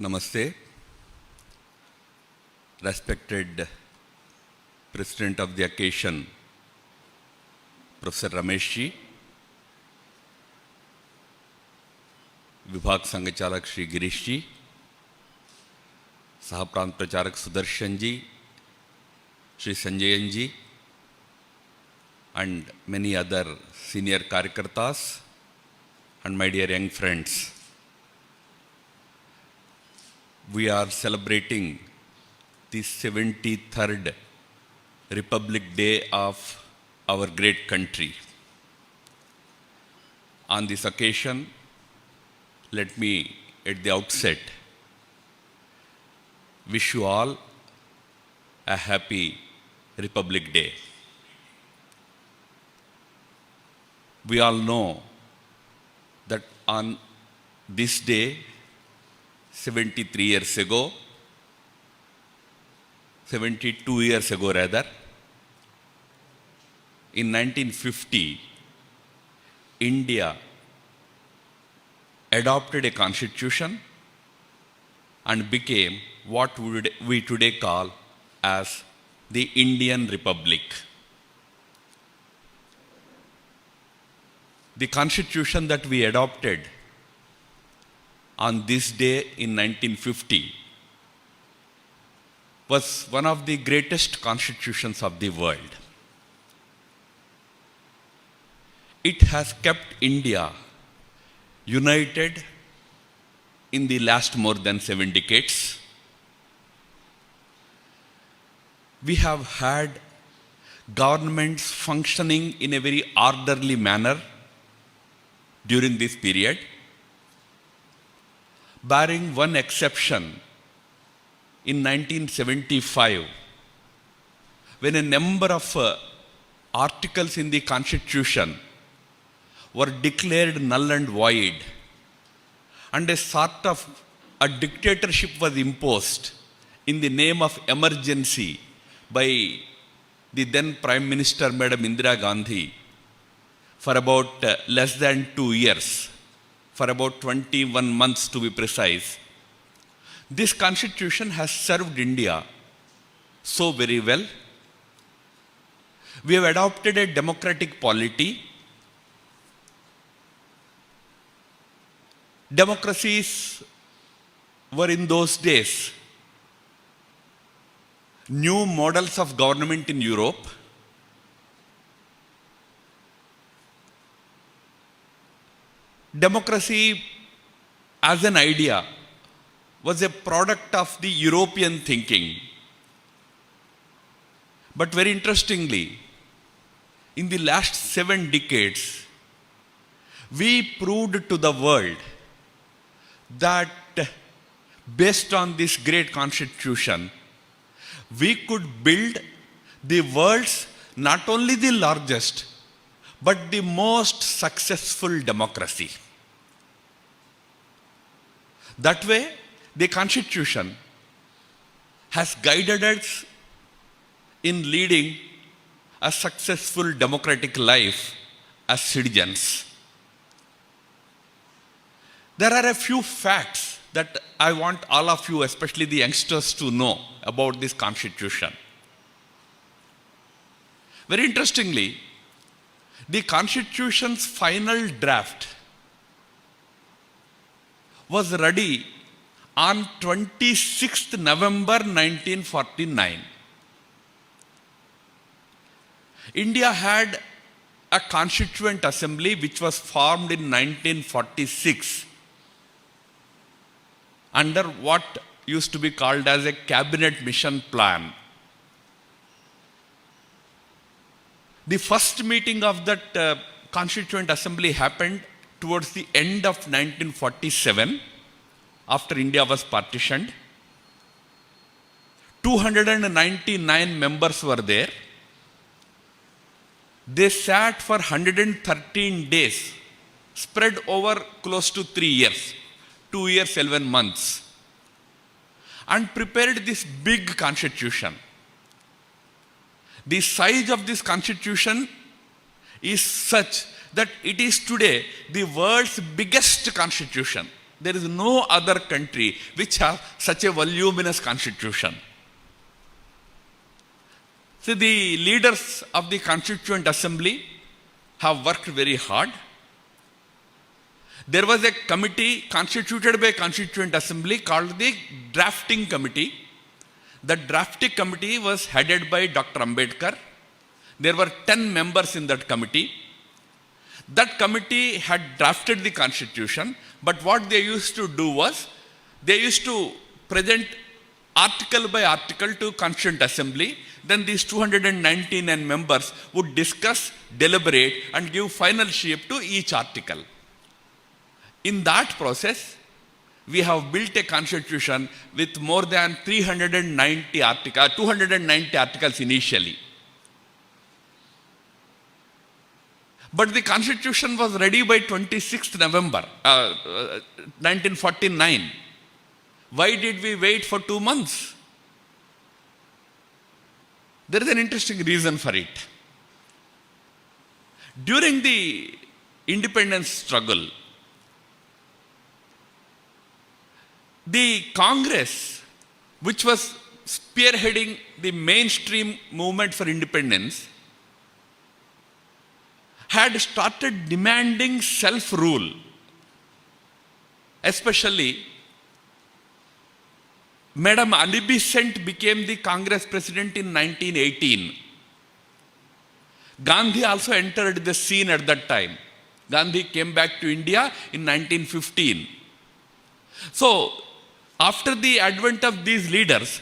Namaste. Respected President of the occasion, Professor Ramesh ji, विभाग संघचालक श्री गिरीश जी, सह प्रांत प्रचारक सुदर्शन जी, श्री संजयन जी, and many other senior karyakartas and my dear young friends. We are celebrating the 73rd Republic Day of our great country. On this occasion, let me at the outset wish you all a happy Republic Day. We all know that on this day, 72 years ago rather, in 1950, India adopted a constitution and became what we today call as the Indian Republic. The constitution that we adopted on this day in 1950 was one of the greatest constitutions of the world. It has kept India united in the last more than 7 decades. We have had governments functioning in a very orderly manner during this period, barring one exception in 1975, when a number of articles in the Constitution were declared null and void, and a sort of a dictatorship was imposed in the name of emergency by the then Prime Minister Madam Indira Gandhi for about less than 2 years, for about 21 months to be precise. This constitution has served India so very well. We have adopted a democratic polity. Democracies were in those days new models of government in Europe. Democracy as an idea was a product of the European thinking. But very interestingly, in the last 7 decades, we proved to the world that based on this great constitution, we could build the world's not only the largest, but the most successful democracy. That way, the Constitution has guided us in leading a successful democratic life as citizens. There are a few facts that I want all of you, especially the youngsters, to know about this Constitution. Very interestingly, the Constitution's final draft was ready on 26th November 1949. India had a constituent assembly which was formed in 1946 under what used to be called as a cabinet mission plan. The first meeting of that constituent assembly happened towards the end of 1947, after India was partitioned. 299 members were there. They sat for 113 days, spread over close to 3 years, 2 years, 11 months, and prepared this big constitution. The size of this constitution is such that it is today the world's biggest constitution. There is no other country which has such a voluminous constitution. So the leaders of the Constituent Assembly have worked very hard. There was a committee constituted by Constituent Assembly called the Drafting Committee. The Drafting Committee was headed by Dr. Ambedkar. There were 10 members in that committee. That committee had drafted the constitution, but what they used to do was, they used to present article by article to Constituent Assembly. Then these 299 members would discuss, deliberate, and give final shape to each article. In that process, we have built a constitution with more than 290 articles initially. But the constitution was ready by 26th November 1949. Why did we wait for 2 months? There is an interesting reason for it. During the independence struggle, the Congress, which was spearheading the mainstream movement for independence, had started demanding self-rule. Especially, Madam Annie Besant became the Congress president in 1918. Gandhi also entered the scene at that time. Gandhi came back to India in 1915. So, after the advent of these leaders,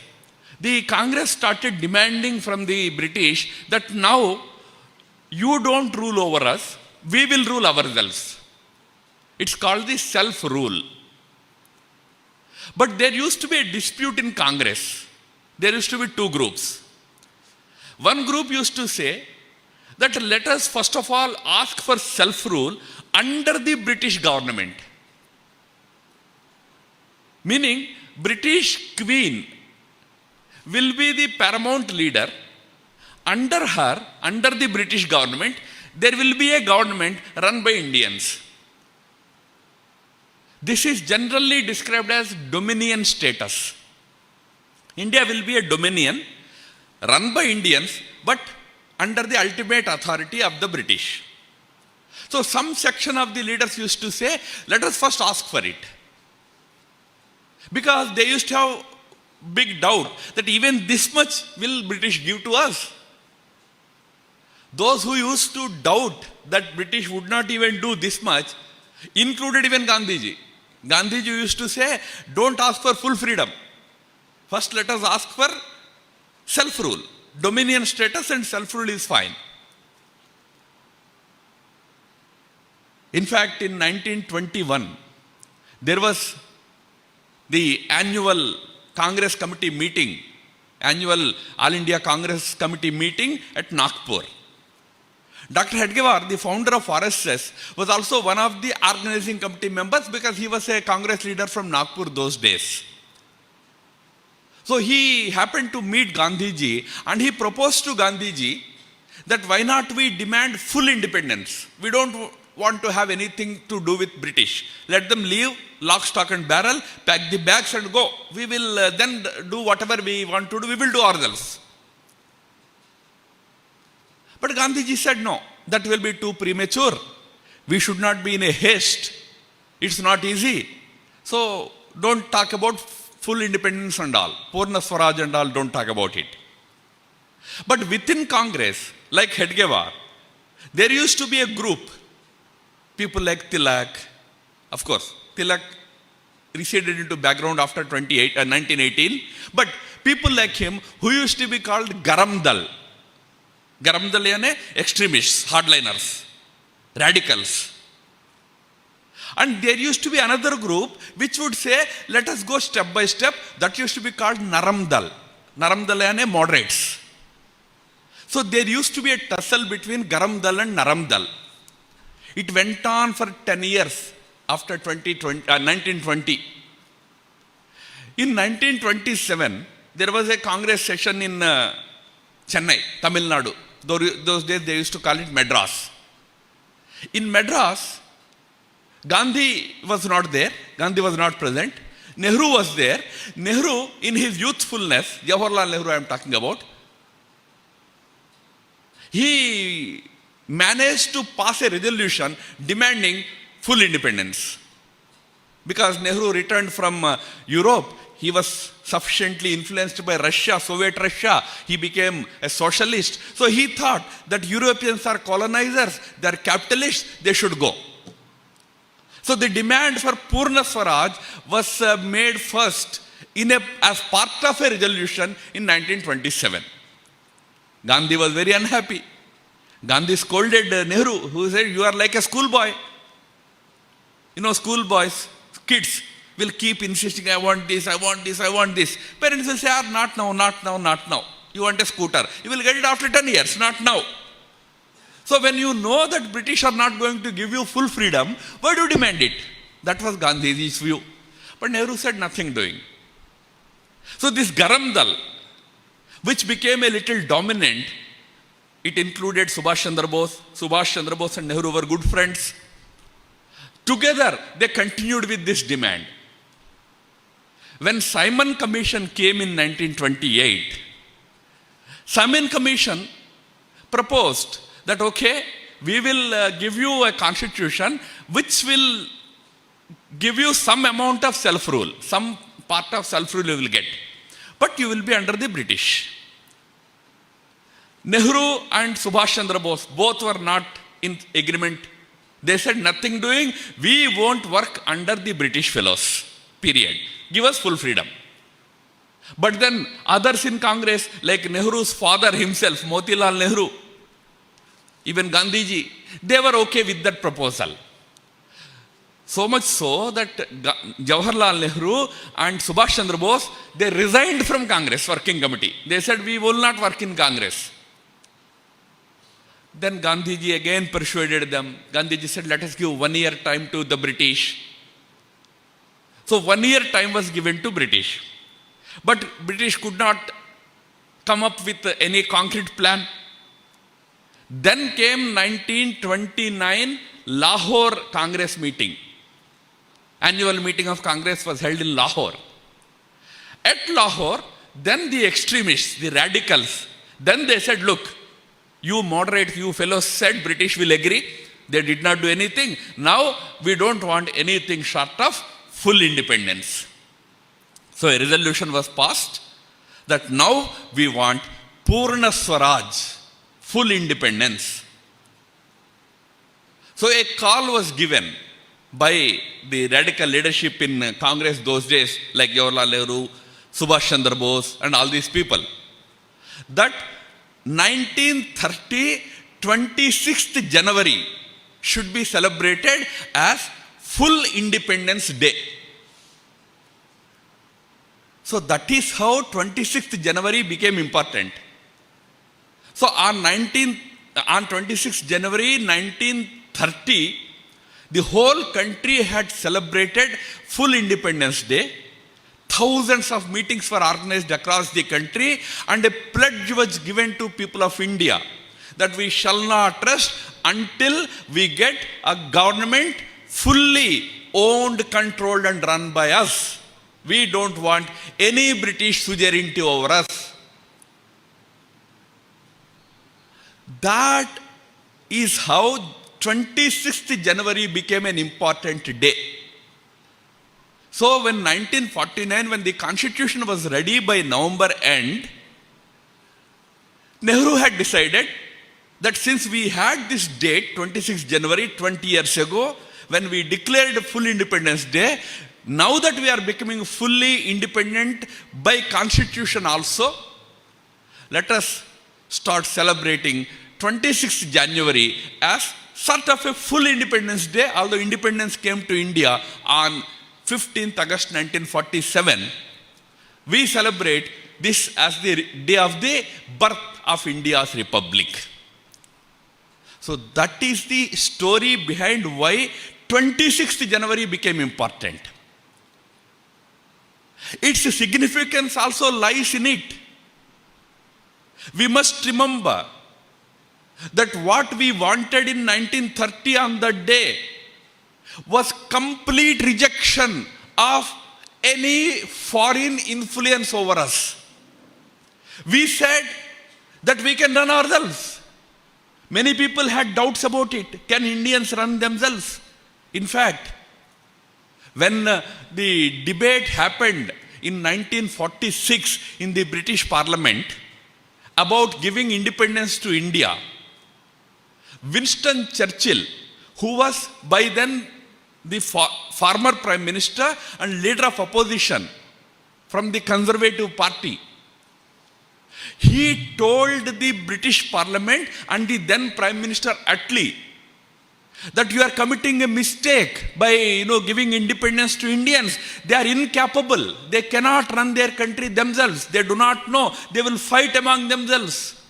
the Congress started demanding from the British that now you don't rule over us, we will rule ourselves. It's called the self-rule. But there used to be a dispute in Congress. There used to be two groups. One group used to say that let us first of all ask for self-rule under the British government. Meaning, British Queen will be the paramount leader. Under her, under the British government, there will be a government run by Indians. This is generally described as dominion status. India will be a dominion run by Indians, but under the ultimate authority of the British. So some section of the leaders used to say, let us first ask for it. Because they used to have big doubt that even this much will British give to us. Those who used to doubt that British would not even do this much included even Gandhiji. Gandhiji used to say, don't ask for full freedom. First let us ask for self-rule. Dominion status and self-rule is fine. In fact, in 1921, there was the annual Congress Committee meeting, annual All India Congress Committee meeting at Nagpur. Dr. Hedgewar, the founder of RSS, was also one of the organizing committee members because he was a Congress leader from Nagpur those days. So he happened to meet Gandhiji and he proposed to Gandhiji that why not we demand full independence. We don't want to have anything to do with British. Let them leave, lock, stock and barrel, pack the bags and go. We will then do whatever we want to do, we will do ourselves. But Gandhiji said no, that will be too premature. We should not be in a haste. It's not easy. So don't talk about full independence and all. Purna Swaraj and all, don't talk about it. But within Congress, like Hedgewar, there used to be a group. People like Tilak, of course, Tilak receded into background after 1918. But people like him who used to be called Garam Dal. Garam Dal yane extremists, hardliners, radicals. And there used to be another group which would say, let us go step by step. That used to be called Naram Dal. Naram Dal yane moderates. So there used to be a tussle between Garam Dal and Naram Dal. It went on for 10 years after 1920. In 1927, there was a Congress session in Chennai, Tamil Nadu. Those days they used to call it Madras. In Madras, Gandhi was not there. Gandhi was not present. Nehru was there. Nehru, in his youthfulness, Jawaharlal Nehru I am talking about, he managed to pass a resolution demanding full independence. Because Nehru returned from Europe, he was sufficiently influenced by Russia, Soviet Russia. He became a socialist. So he thought that Europeans are colonizers, they are capitalists, they should go. So the demand for Purna Swaraj was made first as part of a resolution in 1927. Gandhi was very unhappy. Gandhi scolded Nehru, who said, "You are like a schoolboy." You know, schoolboys, kids will keep insisting, "I want this, I want this, I want this." Parents will say, "Not now, not now, not now. You want a scooter. You will get it after 10 years, not now." So when you know that British are not going to give you full freedom, why do you demand it? That was Gandhiji's view. But Nehru said nothing doing. So this Garam Dal, which became a little dominant, it included Subhash Chandra Bose. Subhash Chandra Bose and Nehru were good friends. Together, they continued with this demand. When Simon Commission came in 1928, Simon Commission proposed that, okay, we will give you a constitution which will give you some amount of self-rule, some part of self-rule you will get, but you will be under the British. Nehru and Subhash Chandra Bose both were not in agreement. They said, nothing doing, we won't work under the British fellows, period. Give us full freedom. But then others in Congress, like Nehru's father himself, Motilal Nehru, even Gandhiji, they were okay with that proposal. So much so that Jawaharlal Nehru and Subhash Chandra Bose, they resigned from Congress Working Committee. They said, we will not work in Congress. Then Gandhiji again persuaded them. Gandhiji said, let us give 1 year time to the British. So 1 year time was given to British. But British could not come up with any concrete plan. Then came 1929 Lahore Congress meeting. Annual meeting of Congress was held in Lahore. At Lahore, then the extremists, the radicals, then they said, look, you moderate, you fellows said British will agree. They did not do anything. Now we don't want anything short of full independence. So a resolution was passed that now we want Purna Swaraj, full independence. So a call was given by the radical leadership in Congress those days, like Jawaharlal Nehru, Subhash Chandra Bose and all these people, that 1930, 26th January should be celebrated as Full Independence Day. So that is how 26th January became important. So on 26th January 1930, the whole country had celebrated Full Independence Day. Thousands of meetings were organized across the country, and a pledge was given to people of India that we shall not rest until we get a government fully owned, controlled and run by us. We don't want any British suzerainty over us. That is how 26th January became an important day. So when 1949, when the constitution was ready by November end, Nehru had decided that since we had this date, 26th January, 20 years ago, when we declared full Independence Day, now that we are becoming fully independent by constitution also, let us start celebrating 26th January as sort of a full Independence Day, although independence came to India on 15th August 1947. We celebrate this as the day of the birth of India's Republic. So that is the story behind why 26th January became important. Its significance also lies in it. We must remember that what we wanted in 1930 on that day, was complete rejection of any foreign influence over us. We said that we can run ourselves. Many people had doubts about it. Can Indians run themselves? In fact, when the debate happened in 1946 in the British Parliament about giving independence to India, Winston Churchill, who was by then the former Prime Minister and leader of opposition from the Conservative Party, he told the British Parliament and the then Prime Minister Attlee that you are committing a mistake by giving independence to Indians. They are incapable. They cannot run their country themselves. They do not know. They will fight among themselves.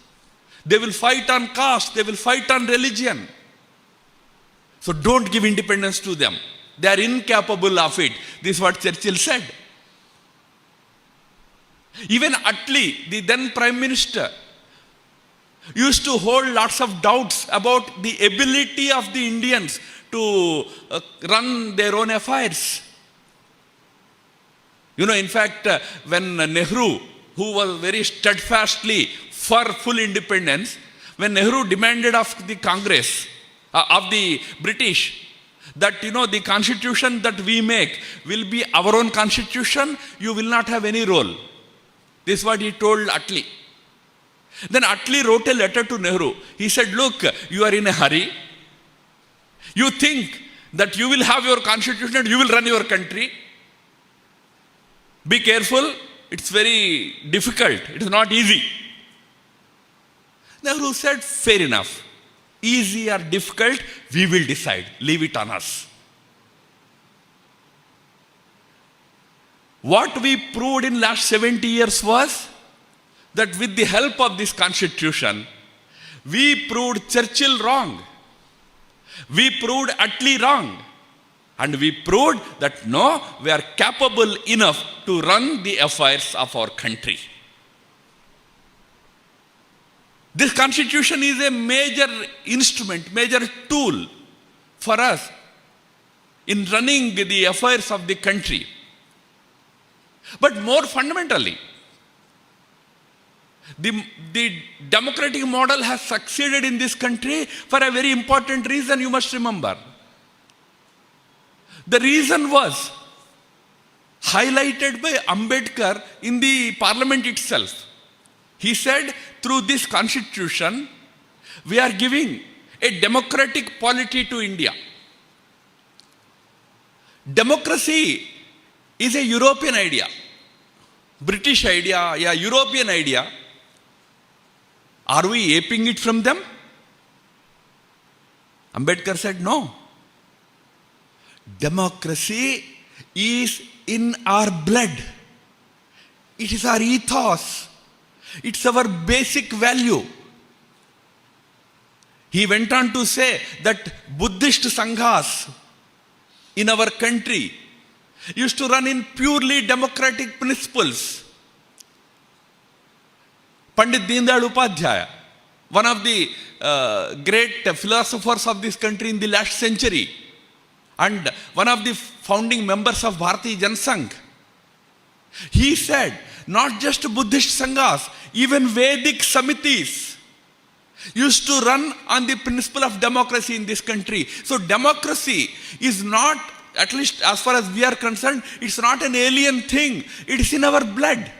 They will fight on caste. They will fight on religion. So don't give independence to them. They are incapable of it. This is what Churchill said. Even Attlee, the then Prime Minister, used to hold lots of doubts about the ability of the Indians to run their own affairs. In fact, when Nehru, who was very steadfastly for full independence, when Nehru demanded of the Congress, of the British, that the constitution that we make will be our own constitution, you will not have any role. This is what he told Attlee. Then Attlee wrote a letter to Nehru. He said, look, you are in a hurry. You think that you will have your constitution and you will run your country. Be careful. It's very difficult. It is not easy. Nehru said, fair enough. Easy or difficult, we will decide. Leave it on us. What we proved in last 70 years was that with the help of this constitution, we proved Churchill wrong. We proved Attlee wrong. And we proved that no, we are capable enough to run the affairs of our country. This constitution is a major instrument, major tool for us in running the affairs of the country. But more fundamentally, the democratic model has succeeded in this country for a very important reason, you must remember. The reason was highlighted by Ambedkar in the parliament itself. He said, through this constitution, we are giving a democratic polity to India. Democracy is a European idea, British idea, European idea. Are we aping it from them? Ambedkar said, no. Democracy is in our blood. It is our ethos. It's our basic value. He went on to say that Buddhist sanghas in our country used to run in purely democratic principles. Pandit Deendayal Upadhyaya, one of the great philosophers of this country in the last century, and one of the founding members of Bharatiya Vichara Kendram, he said, not just Buddhist sanghas, even Vedic samitis used to run on the principle of democracy in this country. So democracy is not, at least as far as we are concerned, it's not an alien thing. It is in our blood.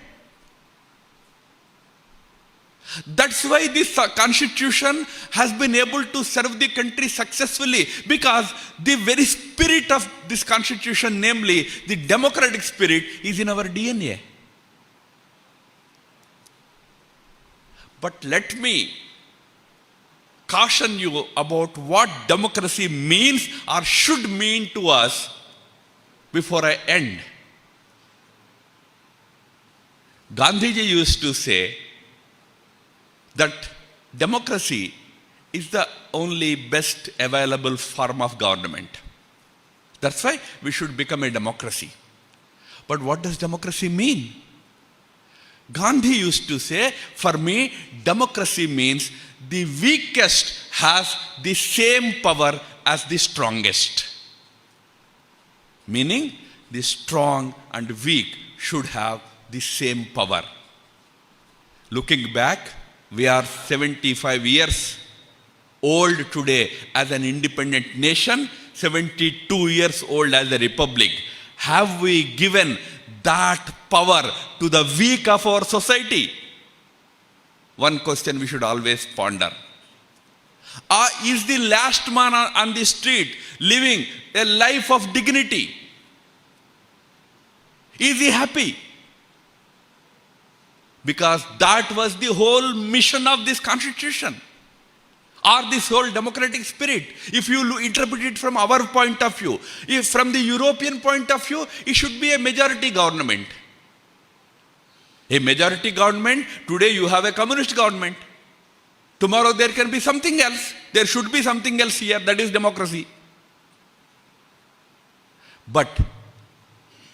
That's why this constitution has been able to serve the country successfully, because the very spirit of this constitution, namely the democratic spirit, is in our DNA. But let me caution you about what democracy means or should mean to us before I end. Gandhiji used to say that democracy is the only best available form of government. That's why we should become a democracy. But what does democracy mean? Gandhi used to say, for me, democracy means the weakest has the same power as the strongest. Meaning, the strong and weak should have the same power. Looking back, we are 75 years old today as an independent nation, 72 years old as a republic. Have we given that power to the weak of our society? One question we should always ponder. Is the last man on the street living a life of dignity? Is he happy? Because that was the whole mission of this constitution, or this whole democratic spirit. If you interpret it from our point of view, if from the European point of view, it should be a majority government. A majority government, today you have a communist government. Tomorrow there can be something else. There should be something else here, that is democracy. But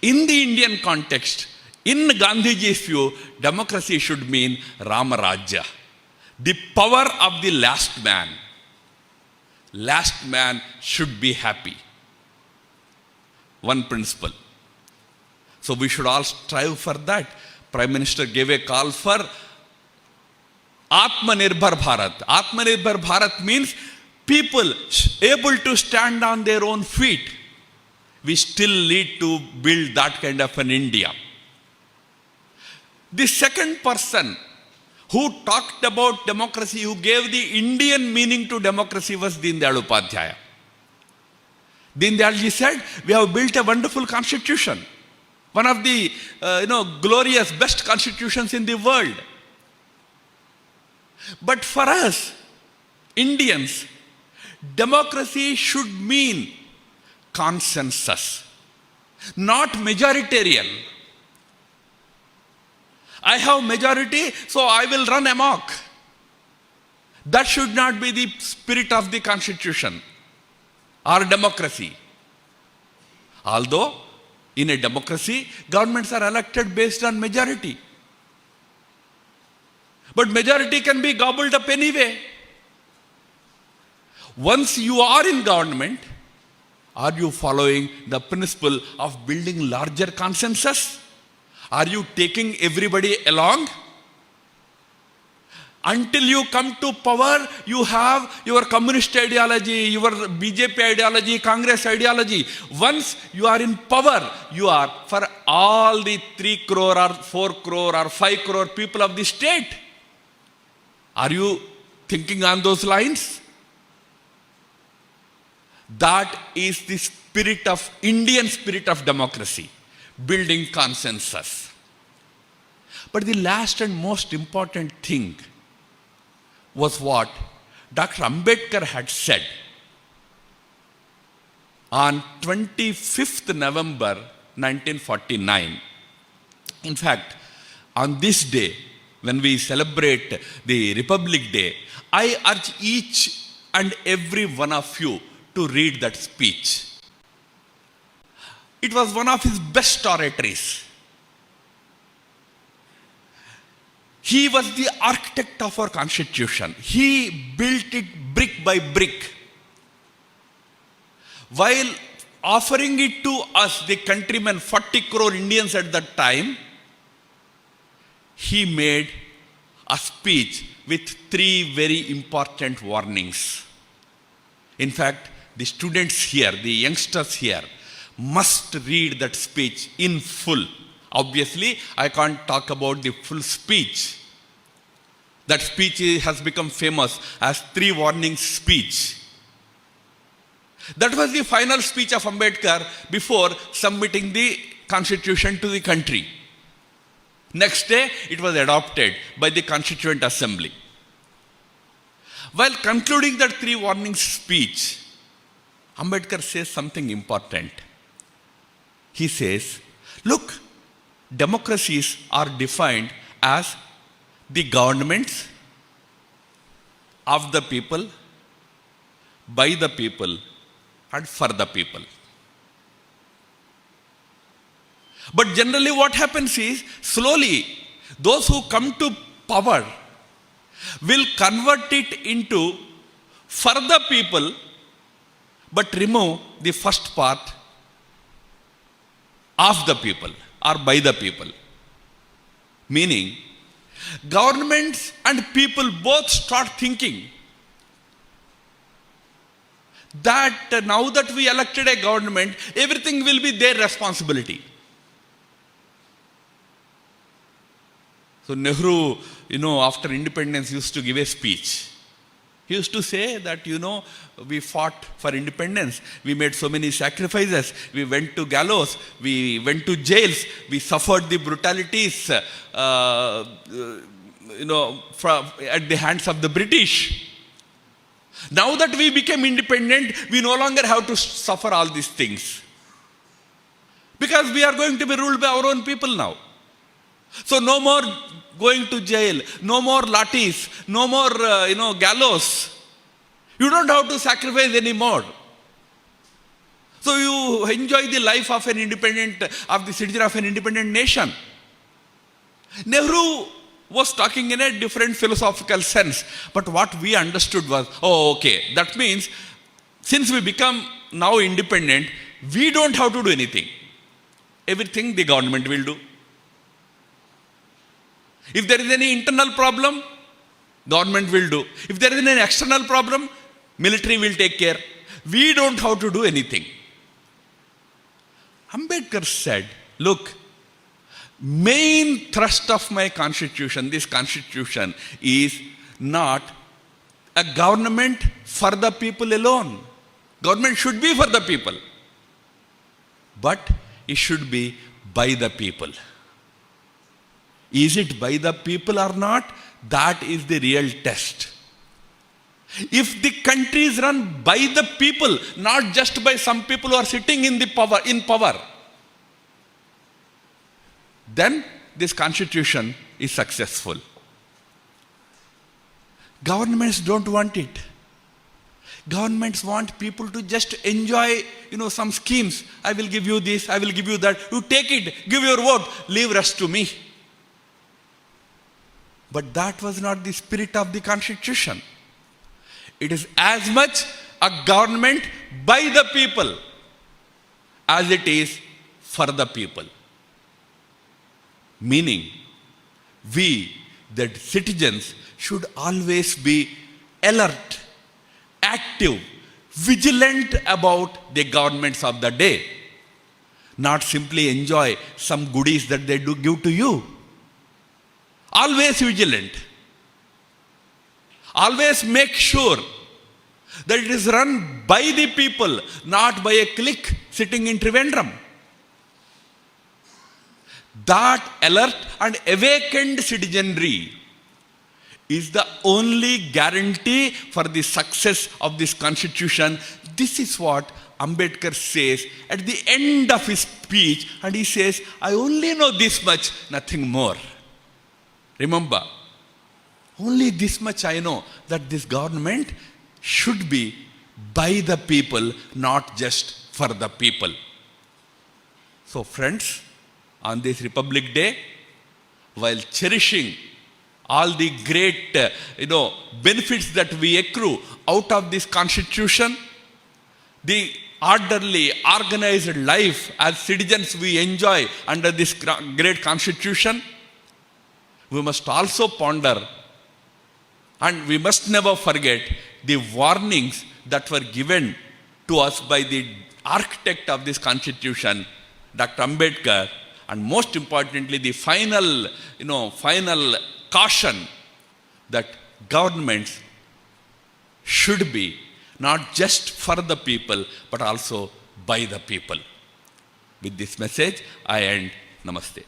in the Indian context, in Gandhiji's view, democracy should mean Rama Rajya, the power of the last man. Last man should be happy. One principle. So we should all strive for that. Prime Minister gave a call for Atmanirbhar Bharat. Atmanirbhar Bharat means people able to stand on their own feet. We still need to build that kind of an India. The second person who talked about democracy, who gave the Indian meaning to democracy, was Deen Dayal Upadhyaya. Deen Dayalji said, we have built a wonderful constitution. One of the glorious, best constitutions in the world. But for us, Indians, democracy should mean consensus, not majoritarian. I have majority, so I will run amok. That should not be the spirit of the constitution or democracy. Although, in a democracy, governments are elected based on majority. But majority can be gobbled up anyway. Once you are in government, are you following the principle of building larger consensus? Are you taking everybody along? Until you come to power, you have your communist ideology, your BJP ideology, Congress ideology. Once you are in power, you are for all the 3 crore or 4 crore or 5 crore people of the state. Are you thinking on those lines? That is the spirit of Indian spirit of democracy, building consensus. But the last and most important thing was what Dr. Ambedkar had said on 25th November 1949. In fact, on this day, when we celebrate the Republic Day, I urge each and every one of you to read that speech. It was one of his best oratories. He was the architect of our constitution. He built it brick by brick. While offering it to us, the countrymen, 40 crore Indians at that time, he made a speech with 3 very important warnings. In fact, the students here, the youngsters here, must read that speech in full. Obviously, I can't talk about the full speech. That speech has become famous as 3 warnings speech. That was the final speech of Ambedkar before submitting the constitution to the country. Next day, it was adopted by the Constituent Assembly. While concluding that 3 warnings speech, Ambedkar says something important. He says, look, democracies are defined as the governments of the people, by the people, and for the people. But generally what happens is, slowly, those who come to power will convert it into for the people, but remove the first part, of the people or by the people. Meaning, governments and people both start thinking that now that we elected a government, everything will be their responsibility. So Nehru, after independence used to give a speech. He used to say that, we fought for independence. We made so many sacrifices. We went to gallows. We went to jails. We suffered the brutalities, at the hands of the British. Now that we became independent, we no longer have to suffer all these things. Because we are going to be ruled by our own people now. So no more going to jail, no more lathis, no more, gallows. You don't have to sacrifice anymore. So you enjoy the life of the citizen of an independent nation. Nehru was talking in a different philosophical sense. But what we understood was, that means since we become now independent, we don't have to do anything. Everything the government will do. If there is any internal problem, government will do. If there is an external problem, military will take care. We don't have to do anything. Ambedkar said, look, main thrust of my constitution, this constitution, is not a government for the people alone. Government should be for the people. But it should be by the people. Is it by the people or not? That is the real test. If the country is run by the people, not just by some people who are sitting in power, then this constitution is successful. Governments don't want it. Governments want people to just enjoy, some schemes. I will give you this, I will give you that. You take it, give your vote, leave rest to me. But that was not the spirit of the constitution. It is as much a government by the people as it is for the people. Meaning, we, the citizens, should always be alert, active, vigilant about the governments of the day. Not simply enjoy some goodies that they do give to you. Always vigilant. Always make sure that it is run by the people, not by a clique sitting in Trivandrum. That alert and awakened citizenry is the only guarantee for the success of this constitution. This is what Ambedkar says at the end of his speech, and he says, I only know this much, nothing more. Remember, only this much I know, that this government should be by the people, not just for the people. So friends, on this Republic Day, while cherishing all the great benefits that we accrue out of this constitution, the orderly, organized life as citizens we enjoy under this great constitution, we must also ponder, and we must never forget the warnings that were given to us by the architect of this constitution, Dr. Ambedkar, and most importantly, the final caution that governments should be not just for the people, but also by the people. With this message, I end. Namaste.